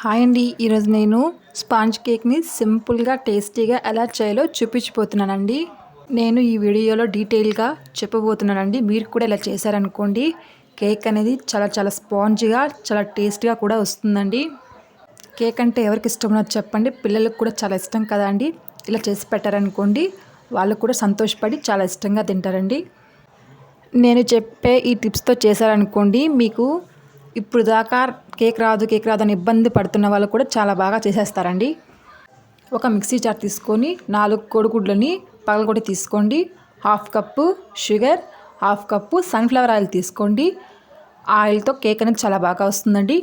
Hi అండి. ఈరోజు నేను స్పాంజ్ కేక్ని సింపుల్గా టేస్టీగా ఎలా చేయాలో చూపించిపోతున్నానండి. నేను ఈ వీడియోలో డీటెయిల్గా చెప్పబోతున్నానండి. మీరు కూడా ఇలా చేశారనుకోండి, కేక్ అనేది చాలా చాలా స్పాంజ్గా చాలా టేస్టీగా కూడా వస్తుందండి. కేక్ అంటే ఎవరికి ఇష్టం ఉన్నది చెప్పండి. పిల్లలకు కూడా చాలా ఇష్టం కదా అండి. ఇలా చేసి పెట్టారనుకోండి, వాళ్ళు కూడా సంతోషపడి చాలా ఇష్టంగా తింటారండి. నేను చెప్పే ఈ టిప్స్తో చేశారనుకోండి, మీకు ఇప్పుడు దాకా కేక్ రాదు అని ఇబ్బంది పడుతున్న వాళ్ళు కూడా చాలా బాగా చేసేస్తారండి. ఒక మిక్సీ జార్ తీసుకొని 4 కోడిగుడ్లని పగలగొట్టి తీసుకోండి. 1/2 cup sugar, 1/2 cup sunflower oil తీసుకోండి. ఆయిల్తో కేక్ అనేది చాలా బాగా వస్తుందండి.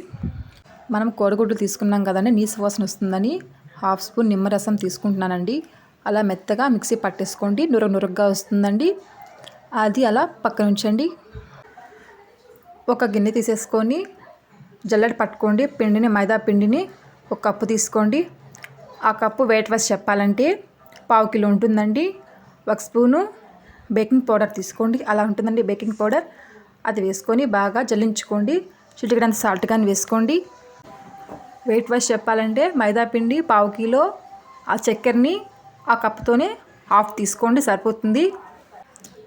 మనం కోడిగుడ్లు తీసుకున్నాం కదండి, నీసు వాసన వస్తుందని 1/2 స్పూన్ నిమ్మరసం తీసుకుంటున్నానండి. అలా మెత్తగా మిక్సీ పట్టేసుకోండి. నురగగా వస్తుందండి. అది అలా పక్కన ఉంచండి. ఒక గిన్నె తీసేసుకొని జల్లెడ పట్టుకోండి. పిండిని మైదా పిండిని 1 కప్పు తీసుకోండి. ఆ కప్పు వెయిట్ వైస్ చెప్పాలంటే 1/2 కిలో ఉంటుందండి. 1 స్పూను బేకింగ్ పౌడర్ తీసుకోండి. అలా ఉంటుందండి బేకింగ్ పౌడర్. అది వేసుకొని బాగా జల్లించుకోండి. చిటికెడంత సాల్ట్ కానీ వేసుకోండి. వెయిట్ వైస్ చెప్పాలంటే మైదా పిండి 1/2 కిలో, ఆ చక్కెరని ఆ కప్పుతోనే 1/2 తీసుకోండి, సరిపోతుంది.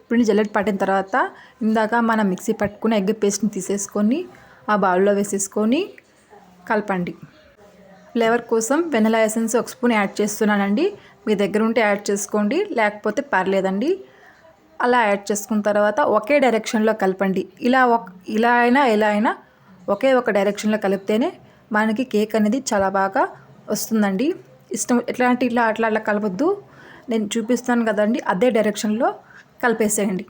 పిండి జల్లెడ పట్టిన తర్వాత ఇందాక మనం మిక్సీ పట్టుకుని ఎగ్ పేస్ట్ని తీసేసుకొని ఆ బౌల్లో వేసేసుకొని కలపండి. ఫ్లేవర్ కోసం వెనిలా ఎసెన్స్ 1 స్పూన్ యాడ్ చేస్తున్నానండి. మీ దగ్గర ఉంటే యాడ్ చేసుకోండి, లేకపోతే పర్లేదండి. అలా యాడ్ చేసుకున్న తర్వాత ఒకే డైరెక్షన్లో కలపండి. ఇలా అయినా ఎలా అయినా ఒకే ఒక డైరెక్షన్లో కలిపితేనే మనకి కేక్ అనేది చాలా బాగా వస్తుందండి. అట్లా కలపొద్దు. నేను చూపిస్తాను కదండి, అదే డైరెక్షన్లో కలిపేసేయండి.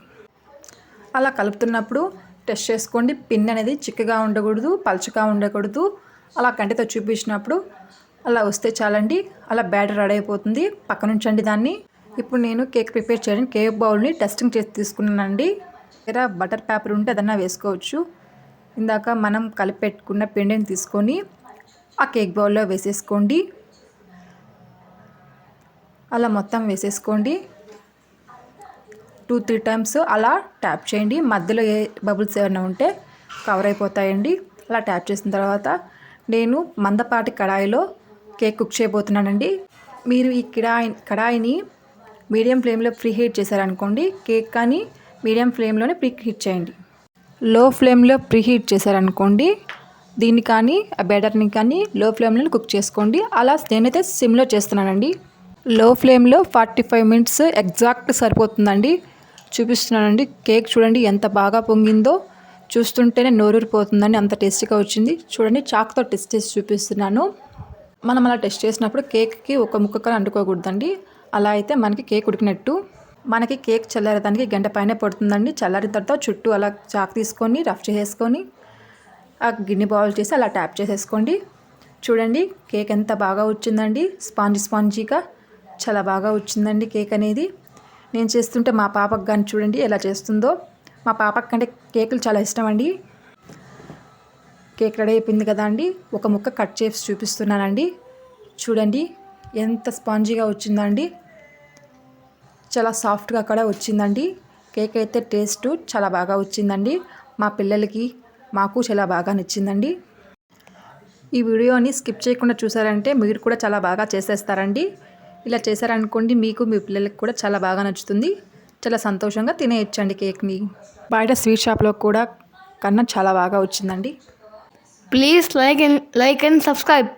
అలా కలుపుతున్నప్పుడు టెస్ట్ చేసుకోండి. పిన్ అనేది చిక్కగా ఉండకూడదు, పలుచగా ఉండకూడదు. అలా కంటితో చూపించినప్పుడు అలా వస్తే చాలండి. అలా బ్యాటర్ రెడీ అయిపోతుంది. పక్కన ఉంచండి దాన్ని. ఇప్పుడు నేను కేక్ ప్రిపేర్ చేయడానికి కేక్ బౌల్ని టెస్టింగ్ చేసి తీసుకున్నానండి. దగ్గర బటర్ పేపర్ ఉంటే అదన్నా వేసుకోవచ్చు. ఇందాక మనం కలిపి పెట్టుకున్న పిండిని తీసుకొని ఆ కేక్ బౌల్లో వేసేసుకోండి. అలా మొత్తం వేసేసుకోండి. 2-3 టైమ్స్ అలా ట్యాప్ చేయండి. మధ్యలో ఏ బబుల్స్ ఏమైనా ఉంటే కవర్ అయిపోతాయండి. అలా ట్యాప్ చేసిన తర్వాత నేను మందపాటి కడాయిలో కేక్ కుక్ చేయబోతున్నానండి. మీరు ఈ కడాయిని మీడియం ఫ్లేమ్లో ప్రీ హీట్ చేశారనుకోండి, కేక్ కానీ మీడియం ఫ్లేమ్లోనే ప్రీ హీట్ చేయండి. లో ఫ్లేమ్లో ప్రీ హీట్ చేశారనుకోండి, దీన్ని కానీ ఆ బ్యాటర్ని కానీ లో ఫ్లేమ్లో కుక్ చేసుకోండి. అలా నేనైతే సిమ్లో చేస్తున్నానండి. లో ఫ్లేమ్లో 45 మినిట్స్ ఎగ్జాక్ట్ సరిపోతుందండి. చూపిస్తున్నానండి. కేక్ చూడండి ఎంత బాగా పొంగిందో, చూస్తుంటేనే నోరూరిపోతుందండి, అంత టేస్టీగా వచ్చింది. చూడండి, చాక్తో టెస్ట్ చేసి చూపిస్తున్నాను. మనం అలా టెస్ట్ చేసినప్పుడు కేక్కి ఒక ముక్క కానీ అంటుకోకూడదండి. అలా అయితే మనకి కేక్ ఉడికినట్టు. మనకి కేక్ చల్లారేదానికి 1 గంట పైనే పడుతుందండి. చల్లారిన తర్వాత చుట్టూ అలా చాక్ తీసుకొని రఫ్ చేసేసుకొని ఆ గిన్నె బౌల్ చేసి అలా ట్యాప్ చేసేసుకోండి. చూడండి కేక్ ఎంత బాగా వచ్చిందండి. స్పాంజీగా చాలా బాగా వచ్చిందండి కేక్ అనేది. నేను చేస్తుంటే మా పాపకు కానీ చూడండి ఎలా చేస్తుందో. మా పాపకి కంటే కేకులు చాలా ఇష్టం అండి. కేక్ రెడీ అయిపోయింది కదా అండి. ఒక ముక్క కట్ చేసి చూపిస్తున్నానండి. చూడండి ఎంత స్పాంజీగా వచ్చిందండి. చాలా సాఫ్ట్గా కూడా వచ్చిందండి. కేక్ అయితే టేస్ట్ చాలా బాగా వచ్చిందండి. మా పిల్లలకి మాకు చాలా బాగా నచ్చిందండి. ఈ వీడియోని స్కిప్ చేయకుండా చూసారంటే మీరు కూడా చాలా బాగా చేసేస్తారండి. ఇలా చేశారనుకోండి, మీకు మీ పిల్లలకి కూడా చాలా బాగా నచ్చుతుంది. చాలా సంతోషంగా తినేయచ్చండి కేక్ని. బయట స్వీట్ షాప్లో కూడా కన్నా చాలా బాగా వచ్చిందండి. Please like and subscribe.